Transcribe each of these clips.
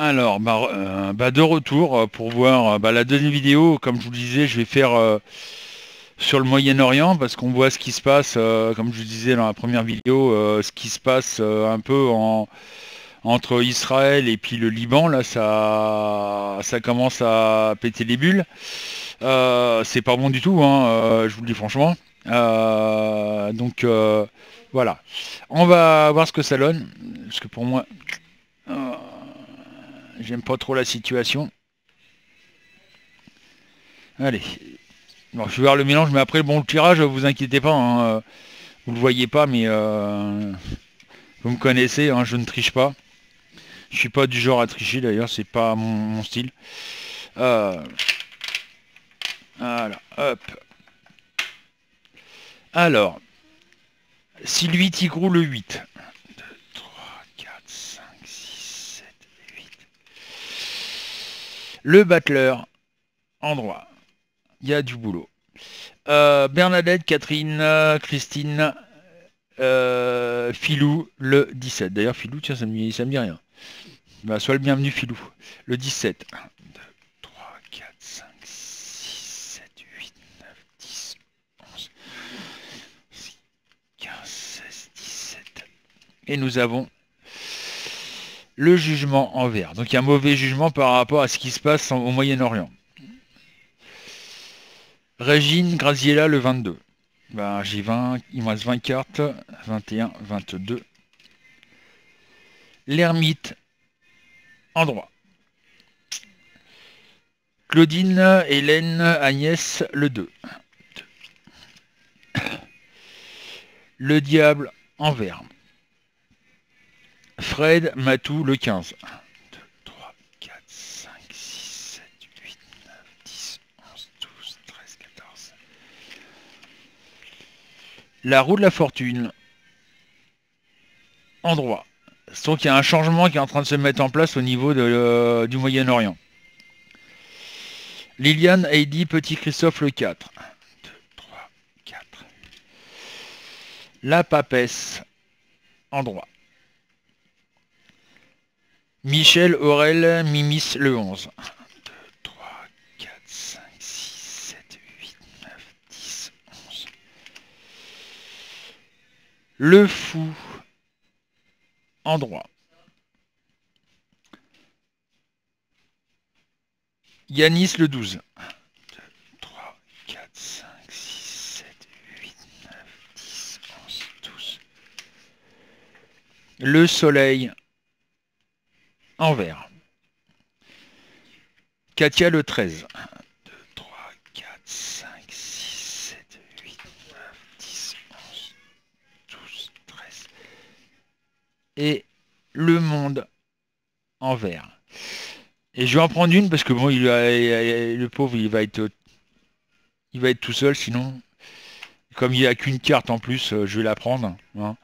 Alors, de retour pour voir la deuxième vidéo. Comme je vous le disais, je vais faire sur le Moyen-Orient parce qu'on voit ce qui se passe, comme je vous disais dans la première vidéo, ce qui se passe un peu entre Israël et puis le Liban. Là, ça commence à péter les bulles. C'est pas bon du tout, hein, je vous le dis franchement. Voilà. On va voir ce que ça donne. Parce que pour moi, euh, j'aime pas trop la situation. Allez. Bon, je vais voir le mélange, mais après, bon, le tirage, vous inquiétez pas, hein, vous le voyez pas, mais vous me connaissez, hein, je ne triche pas. Je suis pas du genre à tricher d'ailleurs, c'est pas mon style. Euh, voilà, hop. Alors, si le 8 il roule le 8. 2, 3, 4, 5, 6, 7, 8. Le battleur, en droit. Il y a du boulot. Bernadette, Catherine, Christine, Filou, le 17. D'ailleurs, Filou, tiens, ça me dit rien. Bah, sois le bienvenu, Filou. Le 17. 1, 2, 3, 4, 5, 6, 7, 8, 9, 10, 11, 15, 16, 17. Et nous avons le jugement en vert. Donc il y a un mauvais jugement par rapport à ce qui se passe au Moyen-Orient. Régine Graziella, le 22. Ben, j'ai 20, il me reste 20 cartes. 21, 22. L'ermite en droit. Claudine, Hélène, Agnès, le 2. Le diable en vert. Fred, Matou, le 15. 1, 2, 3, 4, 5, 6, 7, 8, 9, 10, 11, 12, 13, 14. La roue de la fortune en droit. Donc il y a un changement qui est en train de se mettre en place au niveau du Moyen-Orient. Liliane, Heidi, Petit Christophe, le 4. 1, 2, 3, 4. La papesse en droit. Michel, Aurel, Mimis, le 11. 1, 2, 3, 4, 5, 6, 7, 8, 9, 10, 11. Le fou en droit. Yanis, le 12. 1, 2, 3, 4, 5, 6, 7, 8, 9, 10, 11, 12. Le soleil en vert. Katia, le 13. 1, 2, 3, 4, 5, 6, 7, 8, 9, 10, 11, 12, 13. Et le monde en vert. Et je vais en prendre une parce que bon, le pauvre, il va être tout seul sinon. Comme il n'y a qu'une carte en plus, je vais la prendre, hein.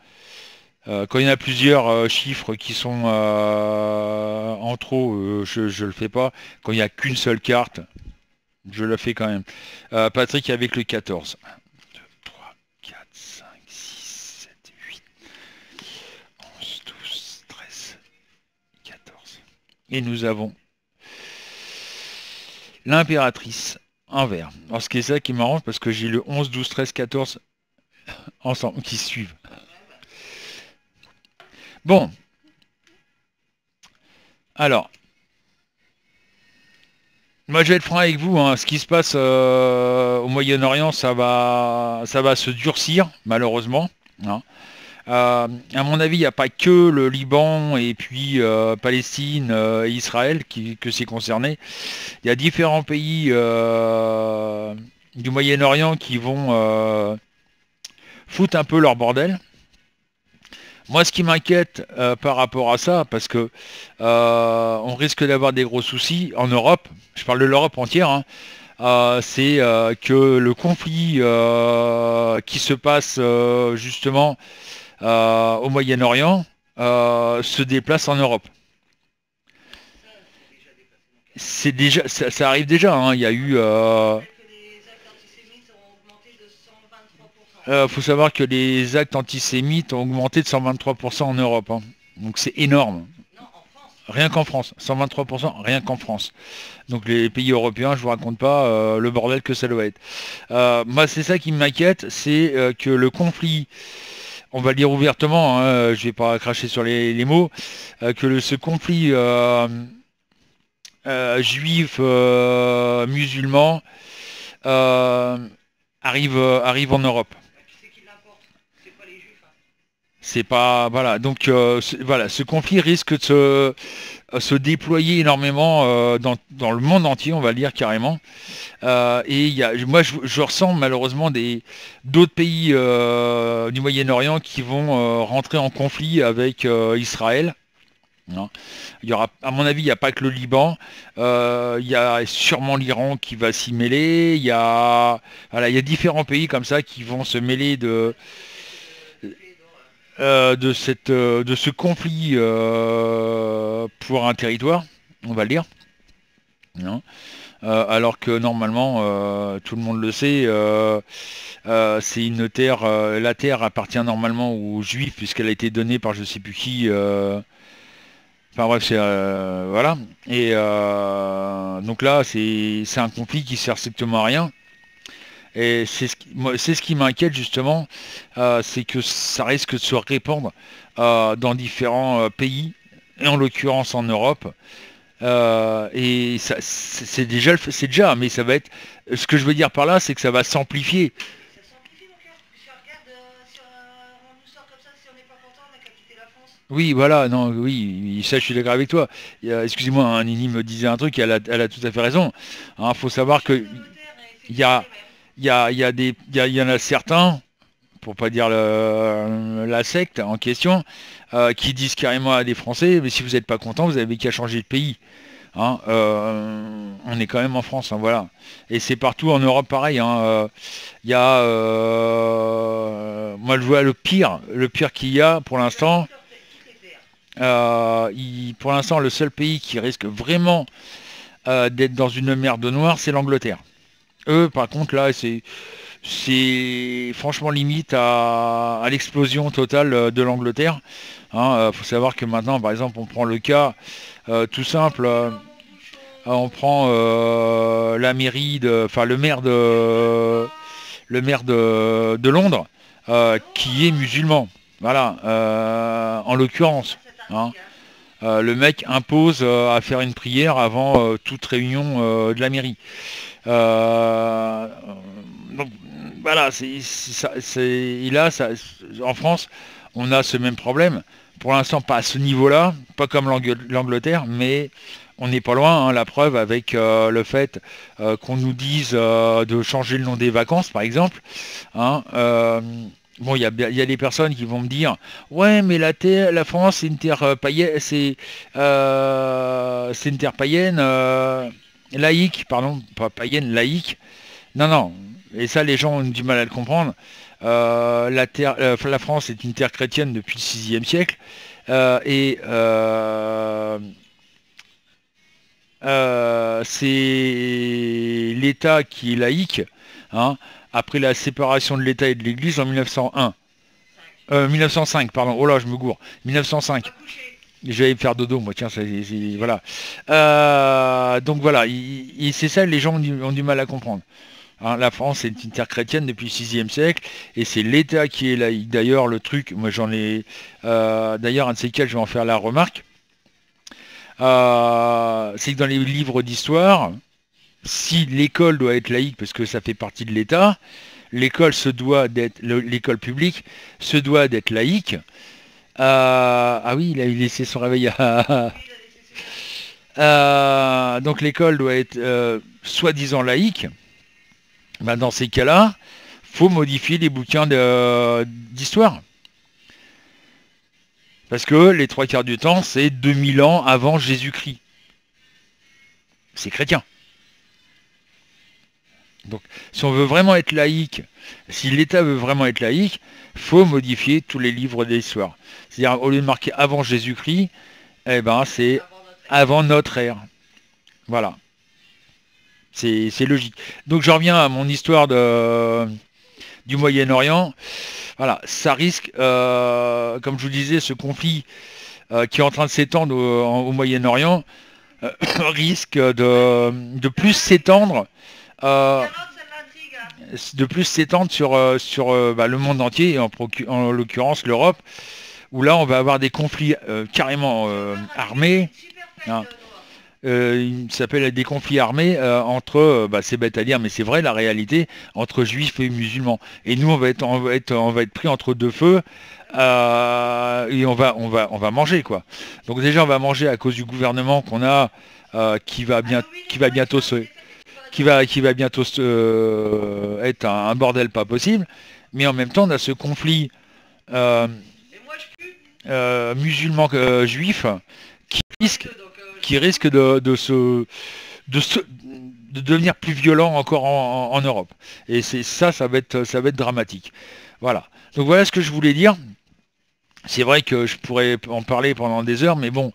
Quand il y en a plusieurs chiffres qui sont en trop, je le fais pas. Quand il n'y a qu'une seule carte, je le fais quand même. Patrick avec le 14. 1, 2, 3, 4, 5, 6, 7, 8, 11, 12, 13, 14. Et nous avons l'impératrice en vert. Alors ce qui est ça qui m'arrange parce que j'ai le 11, 12, 13, 14 ensemble qui suivent. Bon, alors, moi je vais être franc avec vous, hein. Ce qui se passe au Moyen-Orient, ça va se durcir, malheureusement, hein. À mon avis, il n'y a pas que le Liban et puis Palestine et Israël que c'est concerné. Il y a différents pays du Moyen-Orient qui vont foutre un peu leur bordel. Moi, ce qui m'inquiète par rapport à ça, parce que on risque d'avoir des gros soucis en Europe, je parle de l'Europe entière, hein, c'est que le conflit qui se passe justement au Moyen-Orient se déplace en Europe. C'est déjà, ça arrive déjà, hein. Il y a eu, faut savoir que les actes antisémites ont augmenté de 123% en Europe, hein. Donc c'est énorme. rien qu'en France. 123%, rien qu'en France. Donc les pays européens, je vous raconte pas le bordel que ça doit être. Moi, c'est ça qui m'inquiète, c'est que le conflit, on va le dire ouvertement, hein, je vais pas cracher sur les mots, ce conflit juif musulman euh, arrive en Europe. C'est pas voilà donc voilà, ce conflit risque de se déployer énormément dans le monde entier, on va le dire carrément. Et moi je ressens malheureusement d'autres pays du Moyen-Orient qui vont rentrer en conflit avec Israël. Non. Il y aura, à mon avis, il n'y a pas que le Liban. Il y a sûrement l'Iran qui va s'y mêler. Voilà, il y a différents pays comme ça qui vont se mêler de ce conflit pour un territoire, on va le dire. Non. Alors que normalement, tout le monde le sait, c'est une terre, la terre appartient normalement aux Juifs puisqu'elle a été donnée par je sais plus qui. Enfin bref, c'est voilà. Et donc là, c'est un conflit qui sert strictement à rien. Et c'est ce qui m'inquiète justement, c'est que ça risque de se répandre dans différents pays, et en l'occurrence en Europe. Et c'est déjà, mais ça va être. Ce que je veux dire par là, c'est que ça va s'amplifier. Oui, voilà, non, oui, ça, je suis d'accord avec toi. Excusez-moi, hein, Nini me disait un truc, elle a tout à fait raison. Il faut savoir que il y a, il y en a certains, pour pas dire la secte en question, qui disent carrément à des Français, mais si vous n'êtes pas content, vous avez qu'à changer de pays. Hein, on est quand même en France, hein, voilà. Et c'est partout en Europe pareil. Hein, il y a, moi je vois le pire qu'il y a pour l'instant. Pour l'instant, le seul pays qui risque vraiment d'être dans une merde noire, c'est l'Angleterre. Eux, par contre, là, c'est franchement limite à l'explosion totale de l'Angleterre. Faut savoir que maintenant, par exemple, on prend le cas tout simple, on prend la mairie enfin le maire de Londres, qui est musulman. Voilà, en l'occurrence. Hein. Le mec impose à faire une prière avant toute réunion de la mairie. Euh, donc voilà, et là, en France, on a ce même problème. Pour l'instant, pas à ce niveau-là, pas comme l'Angleterre, mais on n'est pas loin. Hein, la preuve avec le fait qu'on nous dise de changer le nom des vacances, par exemple. Hein, bon, il y a des personnes qui vont me dire, ouais, mais la France, c'est une terre païenne, c'est une terre païenne, laïque, pardon, pas païenne, laïque. Non, non. Et ça, les gens ont du mal à le comprendre. La France est une terre chrétienne depuis le 6e siècle. Et c'est l'État qui est laïque, hein, après la séparation de l'État et de l'Église en 1901. 1905, pardon. Oh là, je me gourre. 1905. J'allais me faire dodo, moi, tiens, voilà. Donc voilà, c'est ça, les gens ont du mal à comprendre. Hein, la France est une terre chrétienne depuis le 6e siècle, et c'est l'État qui est laïque. D'ailleurs, le truc, moi j'en ai... d'ailleurs, un de ces quatre, je vais en faire la remarque. C'est que dans les livres d'histoire, si l'école doit être laïque, parce que ça fait partie de l'État, l'école publique se doit d'être laïque. Ah oui, il a laissé son réveil à... donc l'école doit être soi-disant laïque. Ben, dans ces cas-là, faut modifier les bouquins d'histoire. Parce que les trois quarts du temps, c'est 2000 ans avant Jésus-Christ. C'est chrétien. Donc, si on veut vraiment être laïque, si l'État veut vraiment être laïque, faut modifier tous les livres d'histoire. C'est-à-dire, au lieu de marquer avant Jésus-Christ, eh ben, c'est avant notre ère. Voilà. C'est logique. Donc, je reviens à mon histoire du Moyen-Orient. Voilà, ça risque, comme je vous disais, ce conflit qui est en train de s'étendre au Moyen-Orient, risque de plus s'étendre euh, sur le monde entier, et en l'occurrence l'Europe, où là on va avoir des conflits carrément armés. Hein. Il s'appelle des conflits armés entre, c'est bête à dire, mais c'est vrai la réalité, entre juifs et musulmans. Et nous on va être pris entre deux feux. Et on va manger quoi. Donc déjà on va manger à cause du gouvernement qu'on a qui va bientôt être un bordel pas possible. Mais en même temps on a ce conflit euh, musulman juif qui risque qui risque de, se- de devenir plus violent encore en Europe. Et ça va être dramatique. Voilà. Donc voilà ce que je voulais dire. C'est vrai que je pourrais en parler pendant des heures, mais bon,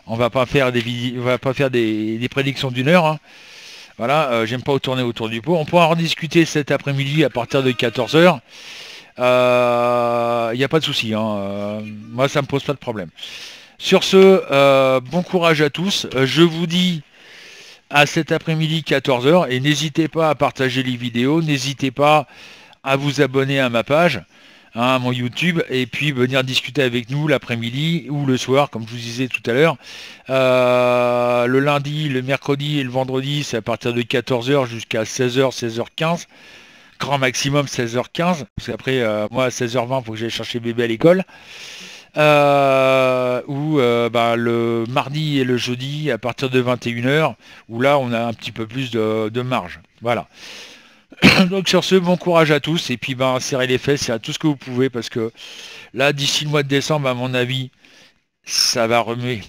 on va pas faire des prédictions d'une heure. Hein. Voilà, j'aime pas tourner autour du pot. On pourra en discuter cet après-midi à partir de 14 heures. Il n'y a pas de souci. Hein. Moi, ça me pose pas de problème. Sur ce, bon courage à tous. Je vous dis à cet après-midi 14 heures et n'hésitez pas à partager les vidéos, n'hésitez pas à vous abonner à ma page, hein, à mon YouTube, et puis venir discuter avec nous l'après-midi ou le soir, comme je vous disais tout à l'heure. Le lundi, le mercredi et le vendredi, c'est à partir de 14 heures jusqu'à 16 heures, 16 h 15. Grand maximum 16 h 15, parce qu'après, moi à 16 h 20, il faut que j'aille chercher bébé à l'école. Ou le mardi et le jeudi à partir de 21 heures, où là on a un petit peu plus de marge. Voilà. Donc sur ce, bon courage à tous, et puis serrez les fesses, c'est tout ce que vous pouvez, parce que là, d'ici le mois de décembre, à mon avis, ça va remuer.